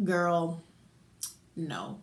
Girl, no.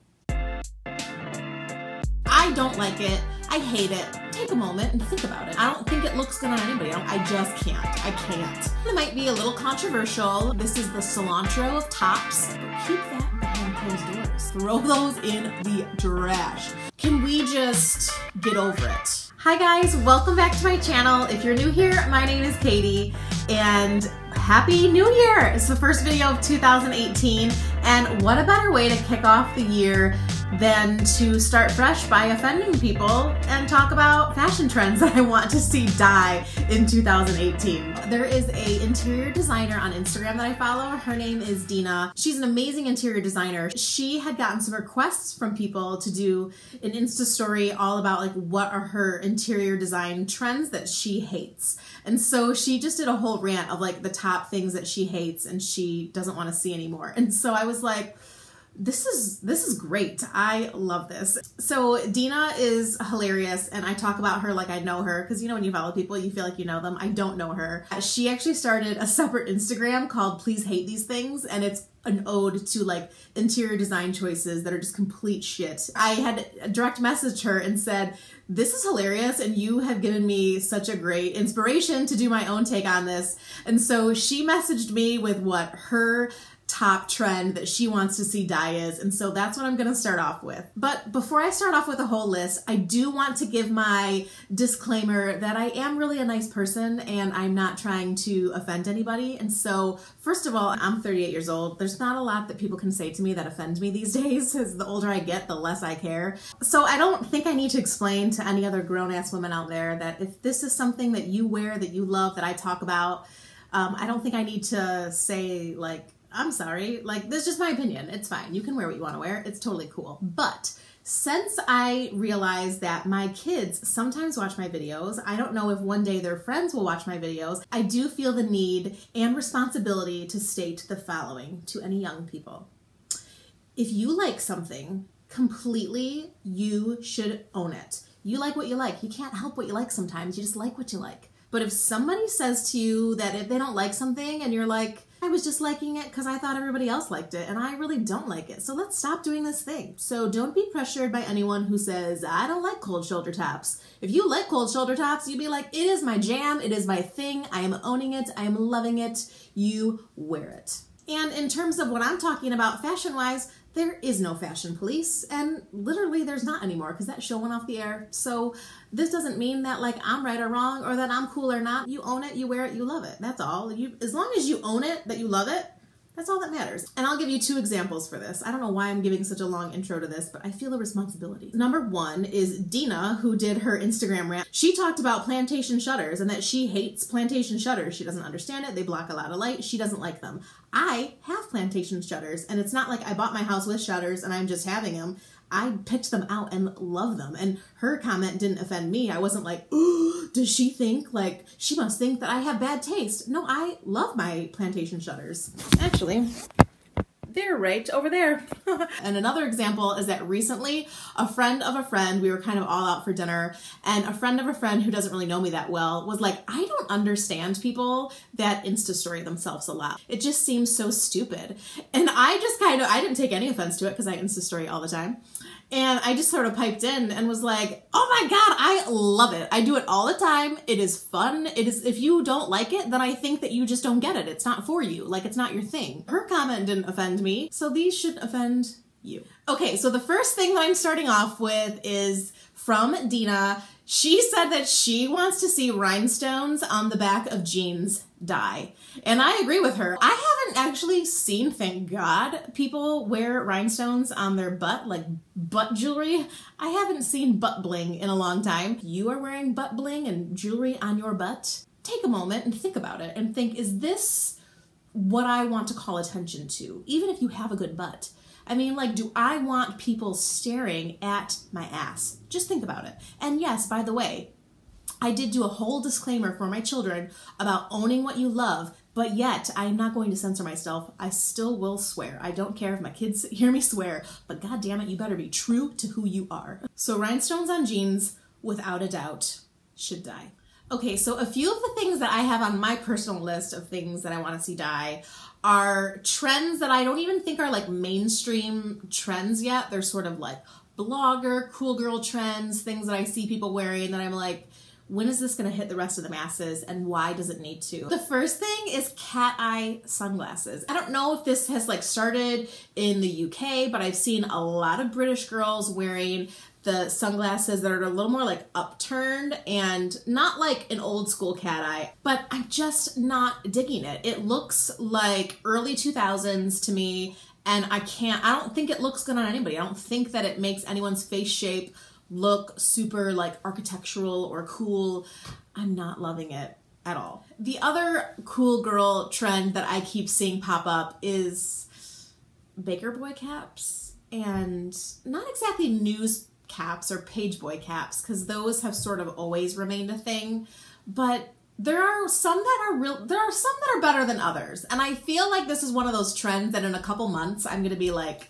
I don't like it. I hate it. Take a moment and think about it. I don't think it looks good on anybody. I just can't. I can't. It might be a little controversial. This is the cilantro of tops. Keep that behind closed doors. Throw those in the trash. Can we just get over it? Hi guys, welcome back to my channel. If you're new here, my name is Katie and Happy New Year! It's the first video of 2018 and what a better way to kick off the year than to start fresh by offending people and talk about fashion trends that I want to see die in 2018. There is an interior designer on Instagram that I follow. Her name is Dina. She's an amazing interior designer. She had gotten some requests from people to do an Insta story all about like what are her interior design trends that she hates. And so she just did a whole rant of like the top things that she hates and she doesn't want to see anymore. And so I was like, this is great. I love this. So Dina is hilarious and I talk about her like I know her because you know when you follow people you feel like you know them. I don't know her. She actually started a separate Instagram called Please Hate These Things and it's an ode to like interior design choices that are just complete shit. I had direct messaged her and said, this is hilarious and you have given me such a great inspiration to do my own take on this. And so she messaged me with what her top trend that she wants to see die is, and so that's what I'm gonna start off with. But before I start off with a whole list, I do want to give my disclaimer that I am really a nice person and I'm not trying to offend anybody. And so first of all, I'm 38 years old. There's not a lot that people can say to me that offend me these days. As the older I get, the less I care. So I don't think I need to explain to any other grown-ass women out there that if this is something that you wear, that you love, that I talk about, I don't think I need to say like, I'm sorry, like this is just my opinion. It's fine. You can wear what you want to wear. It's totally cool. But since I realized that my kids sometimes watch my videos, I don't know if one day their friends will watch my videos, I do feel the need and responsibility to state the following to any young people. If you like something completely, you should own it. You like what you like. You can't help what you like sometimes. You just like what you like. But if somebody says to you that if they don't like something and you're like, I was just liking it because I thought everybody else liked it and I really don't like it. So let's stop doing this thing. So don't be pressured by anyone who says, I don't like cold shoulder tops. If you like cold shoulder tops, you'd be like, it is my jam. It is my thing. I am owning it. I am loving it. You wear it. And in terms of what I'm talking about fashion-wise, there is no fashion police, and literally there's not anymore because that show went off the air. So this doesn't mean that like I'm right or wrong or that I'm cool or not. You own it, you wear it, you love it. That's all. As long as you own it, that you love it, that's all that matters. And I'll give you two examples for this. I don't know why I'm giving such a long intro to this, but I feel a responsibility. Number one is Dina, who did her Instagram rant. She talked about plantation shutters and that she hates plantation shutters. She doesn't understand it. They block a lot of light. She doesn't like them. I have plantation shutters and it's not like I bought my house with shutters and I'm just having them. I picked them out and love them. And her comment didn't offend me. I wasn't like, oh, does she think like, she must think that I have bad taste. No, I love my plantation shutters. Actually, they're right over there. And another example is that recently a friend of a friend, we were kind of all out for dinner, and a friend of a friend who doesn't really know me that well was like, I don't understand people that Insta story themselves a lot. It just seems so stupid. And I just I didn't take any offense to it because I Insta story all the time. And I just sort of piped in and was like, oh my God, I love it. I do it all the time. It is fun. It is, if you don't like it, then I think that you just don't get it. It's not for you. Like, it's not your thing. Her comment didn't offend me, so these should offend you. Okay, so the first thing that I'm starting off with is from Dina. She said that she wants to see rhinestones on the back of jeans die. And I agree with her. I haven't actually seen, thank God, people wear rhinestones on their butt, like butt jewelry. I haven't seen butt bling in a long time. If you are wearing butt bling and jewelry on your butt, take a moment and think about it and think, is this what I want to call attention to? Even if you have a good butt. I mean, like, do I want people staring at my ass? Just think about it. And yes, by the way, I did do a whole disclaimer for my children about owning what you love, but yet I am not going to censor myself. I still will swear. I don't care if my kids hear me swear, but God damn it, you better be true to who you are. So rhinestones on jeans, without a doubt, should die. Okay, so a few of the things that I have on my personal list of things that I want to see die are trends that I don't even think are like mainstream trends yet. They're sort of like blogger, cool girl trends, things that I see people wearing that I'm like, when is this going to hit the rest of the masses and why does it need to? The first thing is cat eye sunglasses. I don't know if this has like started in the UK, but I've seen a lot of British girls wearing the sunglasses that are a little more like upturned and not like an old school cat eye, but I'm just not digging it. It looks like early 2000s to me, and I don't think it looks good on anybody. I don't think that it makes anyone's face shape look super like architectural or cool. I'm not loving it at all. The other cool girl trend that I keep seeing pop up is Baker Boy caps, and not exactly news caps or page boy caps, because those have sort of always remained a thing, but there are some that are better than others, and I feel like this is one of those trends that in a couple months I'm gonna be like,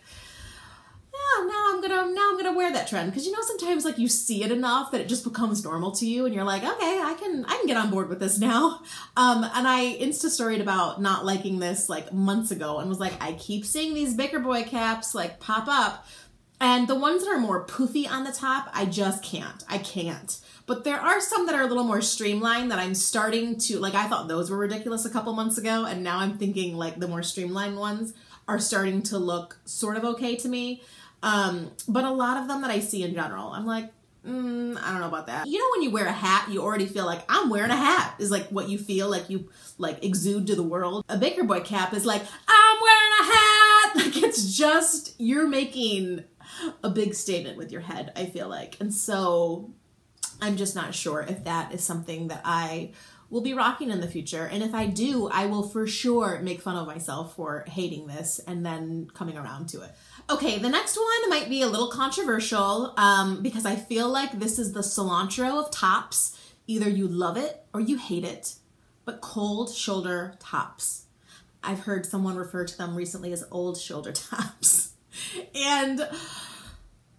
yeah, now I'm gonna wear that trend, because you know sometimes like you see it enough that it just becomes normal to you, and you're like, okay, I can get on board with this now. And I Insta-storied about not liking this like months ago, and was like, I keep seeing these Baker Boy caps like pop up. And the ones that are more poofy on the top, I just can't. I can't. But there are some that are a little more streamlined that I'm starting to, like I thought those were ridiculous a couple months ago, and now I'm thinking like the more streamlined ones are starting to look sort of okay to me. But a lot of them that I see in general, I'm like, I don't know about that. You know when you wear a hat, you already feel like, I'm wearing a hat, is like what you feel like you like exude to the world. A Baker Boy cap is like, I'm wearing a hat! Like it's just, you're making a big statement with your head, I feel like. And so I'm just not sure if that is something that I will be rocking in the future. And if I do, I will for sure make fun of myself for hating this and then coming around to it. Okay, the next one might be a little controversial because I feel like this is the cilantro of tops. Either you love it or you hate it, but cold shoulder tops. I've heard someone refer to them recently as old shoulder tops. And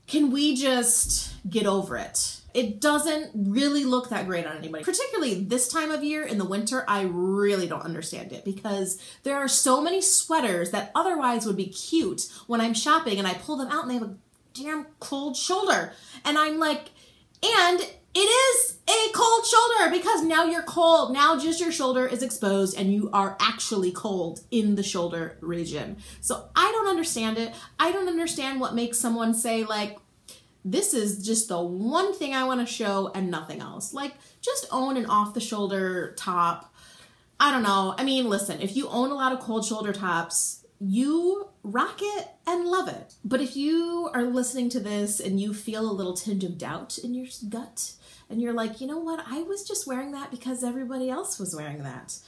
can we just get over it? It doesn't really look that great on anybody. Particularly this time of year in the winter, I really don't understand it, because there are so many sweaters that otherwise would be cute when I'm shopping and I pull them out and they have a damn cold shoulder. And I'm like, and it is a cold shoulder, because now you're cold. Now just your shoulder is exposed and you are actually cold in the shoulder region. So I don't understand it. I don't understand what makes someone say like, this is just the one thing I want to show and nothing else. Like, just own an off the shoulder top. I don't know. I mean, listen, if you own a lot of cold shoulder tops, you rock it and love it. But if you are listening to this and you feel a little tinge of doubt in your gut, and you're like, you know what, I was just wearing that because everybody else was wearing that,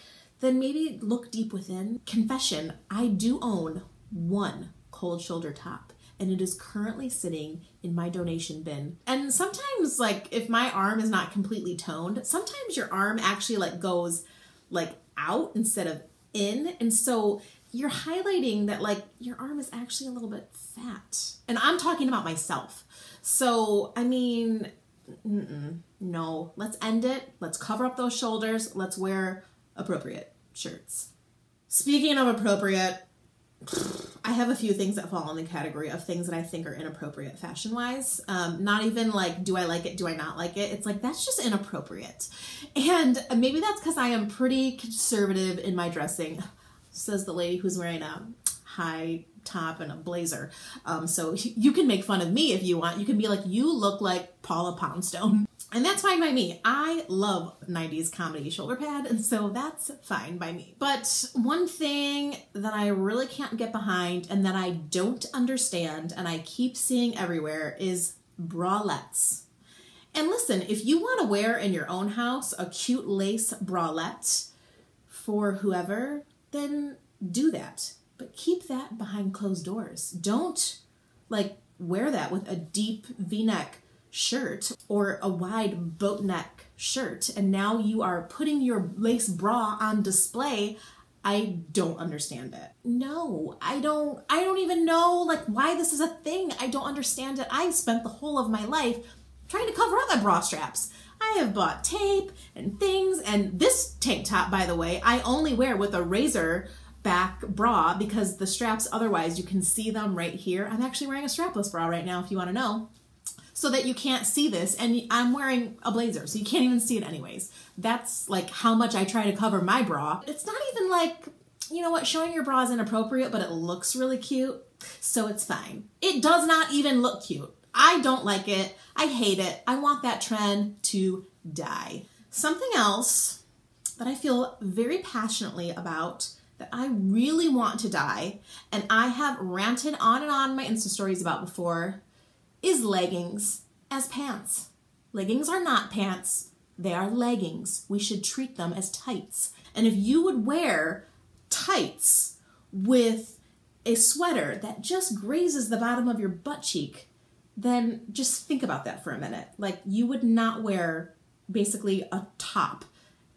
then maybe look deep within. Confession, I do own one cold shoulder top, and it is currently sitting in my donation bin. And sometimes, like, if my arm is not completely toned, sometimes your arm actually like goes like out instead of in, and so you're highlighting that like your arm is actually a little bit fat. And I'm talking about myself. So, I mean, no, let's end it. Let's cover up those shoulders. Let's wear appropriate shirts. Speaking of appropriate, I have a few things that fall in the category of things that I think are inappropriate fashion-wise. Not even like, do I like it, do I not like it? It's like, that's just inappropriate. And maybe that's because I am pretty conservative in my dressing, says the lady who's wearing a high top and a blazer. So you can make fun of me if you want. You can be like, you look like Paula Poundstone. And that's fine by me. I love 90s comedy shoulder pad, and so that's fine by me. But one thing that I really can't get behind and that I don't understand and I keep seeing everywhere is bralettes. And listen, if you want to wear in your own house a cute lace bralette for whoever, then do that. But keep that behind closed doors. Don't like wear that with a deep V-neck shirt or a wide boat neck shirt, and now you are putting your lace bra on display. I don't understand it. No, I don't even know like why this is a thing. I don't understand it. I've spent the whole of my life trying to cover up my bra straps. I have bought tape and things, and this tank top, by the way, I only wear with a razor back bra because the straps, otherwise you can see them right here. I'm actually wearing a strapless bra right now if you want to know, so that you can't see this, and I'm wearing a blazer so you can't even see it anyways. That's like how much I try to cover my bra. It's not even like, you know what, showing your bra is inappropriate, but it looks really cute, so it's fine. It does not even look cute. I don't like it. I hate it. I want that trend to die. Something else that I feel very passionately about, that I really want to die, and I have ranted on and on in my Insta stories about before, is leggings as pants. Leggings are not pants. They are leggings. We should treat them as tights. And if you would wear tights with a sweater that just grazes the bottom of your butt cheek, then just think about that for a minute. Like, you would not wear basically a top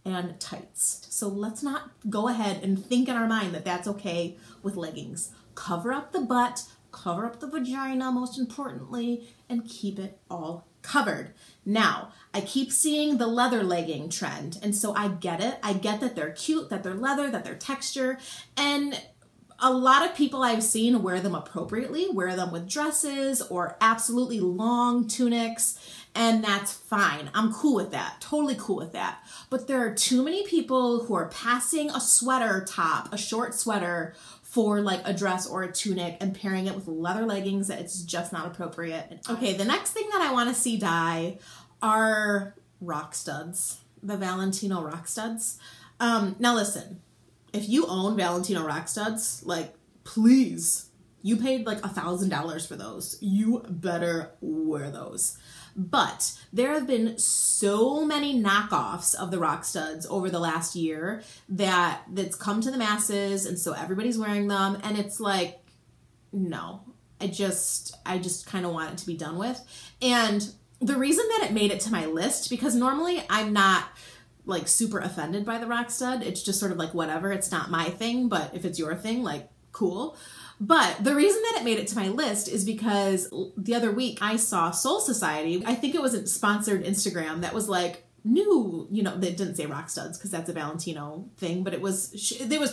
and tights. So let's not go ahead and think in our mind that that's okay with leggings. Cover up the butt, cover up the vagina, most importantly, and keep it all covered. Now, I keep seeing the leather legging trend, and so I get it. I get that they're cute, that they're leather, that they're texture, and a lot of people I've seen wear them appropriately, wear them with dresses or absolutely long tunics, and that's fine. I'm cool with that, totally cool with that. But there are too many people who are passing a sweater top, a short sweater, for like a dress or a tunic and pairing it with leather leggings that it's just not appropriate. Okay, the next thing that I want to see die are rock studs, the Valentino rock studs. Now listen, if you own Valentino rock studs, like, please, you paid like $1,000 for those. You better wear those. But there have been so many knockoffs of the rock studs over the last year that's come to the masses, and so everybody's wearing them, and it's like, no, I just kind of want it to be done with. And the reason that it made it to my list, because normally I'm not like super offended by the rock stud. It's just sort of like whatever, it's not my thing, but if it's your thing, like, cool. But the reason that it made it to my list is because the other week I saw Soul Society. I think it was a sponsored Instagram that was like, new, you know, they didn't say rock studs because that's a Valentino thing, but it was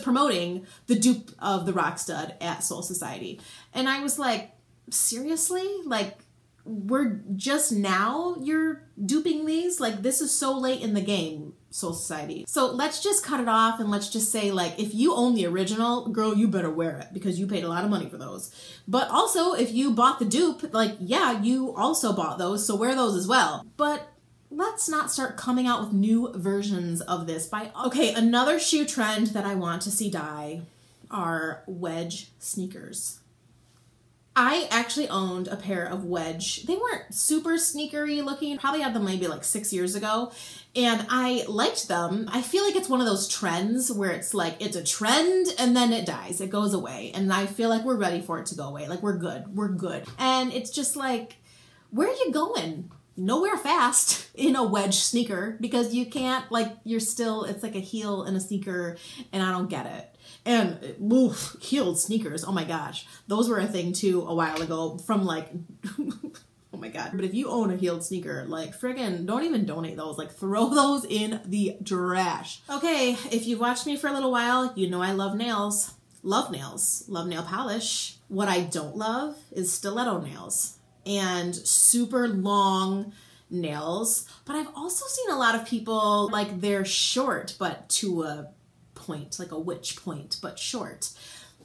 promoting the dupe of the rock stud at Soul Society. And I was like, seriously? Like, we're just now you're duping these? Like, this is so late in the game, Soul Society. So let's just cut it off, and let's just say, like, if you own the original, girl, you better wear it because you paid a lot of money for those. But also, if you bought the dupe, like, yeah, you also bought those, so wear those as well. But let's not start coming out with new versions of this. Okay, another shoe trend that I want to see die are wedge sneakers. I actually owned a pair of wedge. They weren't super sneakery looking. Probably had them maybe like 6 years ago. And I liked them. I feel like it's one of those trends where it's like, it's a trend and then it dies. It goes away. And I feel like we're ready for it to go away. Like, we're good. We're good. And it's just like, where are you going? Nowhere fast in a wedge sneaker, because you can't, like, you're still, it's like a heel and a sneaker, and I don't get it. And oof, heeled sneakers, oh my gosh, those were a thing too a while ago from like, oh my god. But if you own a heeled sneaker, like, friggin', don't even donate those, like, throw those in the trash. Okay, if you've watched me for a little while, you know I love nails. Love nails, love nail polish. What I don't love is stiletto nails and super long nails. But I've also seen a lot of people, like, they're short, but to a point, like a witch point, but short.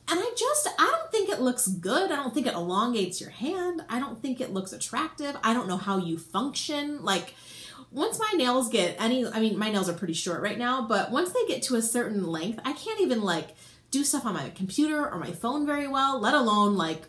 And I don't think it looks good. I don't think it elongates your hand. I don't think it looks attractive. I don't know how you function. Like, once my nails get I mean, my nails are pretty short right now, but once they get to a certain length, I can't even, like, do stuff on my computer or my phone very well, let alone, like,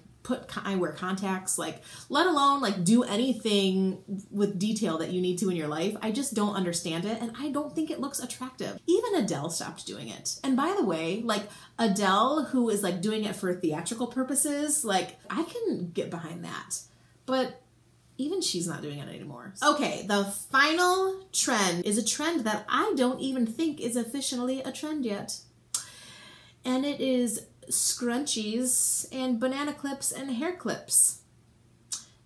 I wear contacts, like, let alone, like, do anything with detail that you need to in your life. I just don't understand it, and I don't think it looks attractive. Even Adele stopped doing it. And by the way, like, Adele, who is, like, doing it for theatrical purposes, like, I can get behind that. But even she's not doing it anymore. Okay, the final trend is a trend that I don't even think is officially a trend yet. And it is scrunchies and banana clips and hair clips.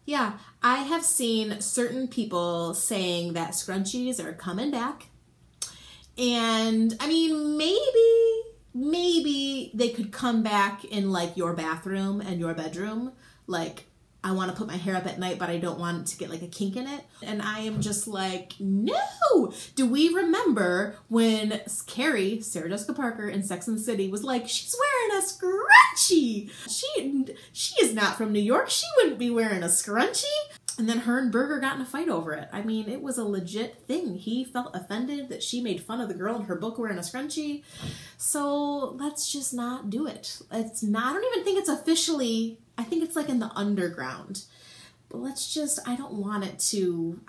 Yeah, I have seen certain people saying that scrunchies are coming back. And I mean, maybe they could come back in like your bathroom and your bedroom. Like, I want to put my hair up at night, but I don't want it to get like a kink in it. And I am just like, no! Do we remember when Carrie, Sarah Jessica Parker in Sex and the City was like, she's wearing a scrunchie. She is not from New York. She wouldn't be wearing a scrunchie. And then her and Berger got in a fight over it. I mean, it was a legit thing. He felt offended that she made fun of the girl in her book wearing a scrunchie. So let's just not do it. It's not, I don't even think it's officially, I think it's like in the underground. But let's just, I don't want it to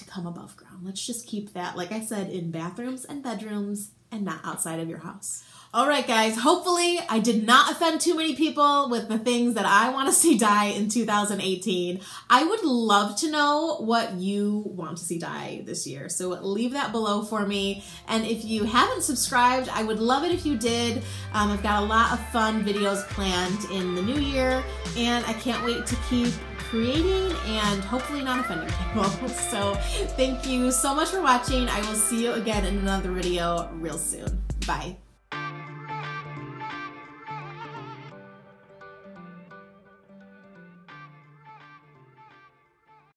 come above ground. Let's just keep that, like I said, in bathrooms and bedrooms and not outside of your house. All right, guys, hopefully I did not offend too many people with the things that I want to see dye in 2018. I would love to know what you want to see dye this year, so leave that below for me. And if you haven't subscribed, I would love it if you did. I've got a lot of fun videos planned in the new year, and I can't wait to keep creating and hopefully not offending people. So thank you so much for watching. I will see you again in another video real soon. Bye.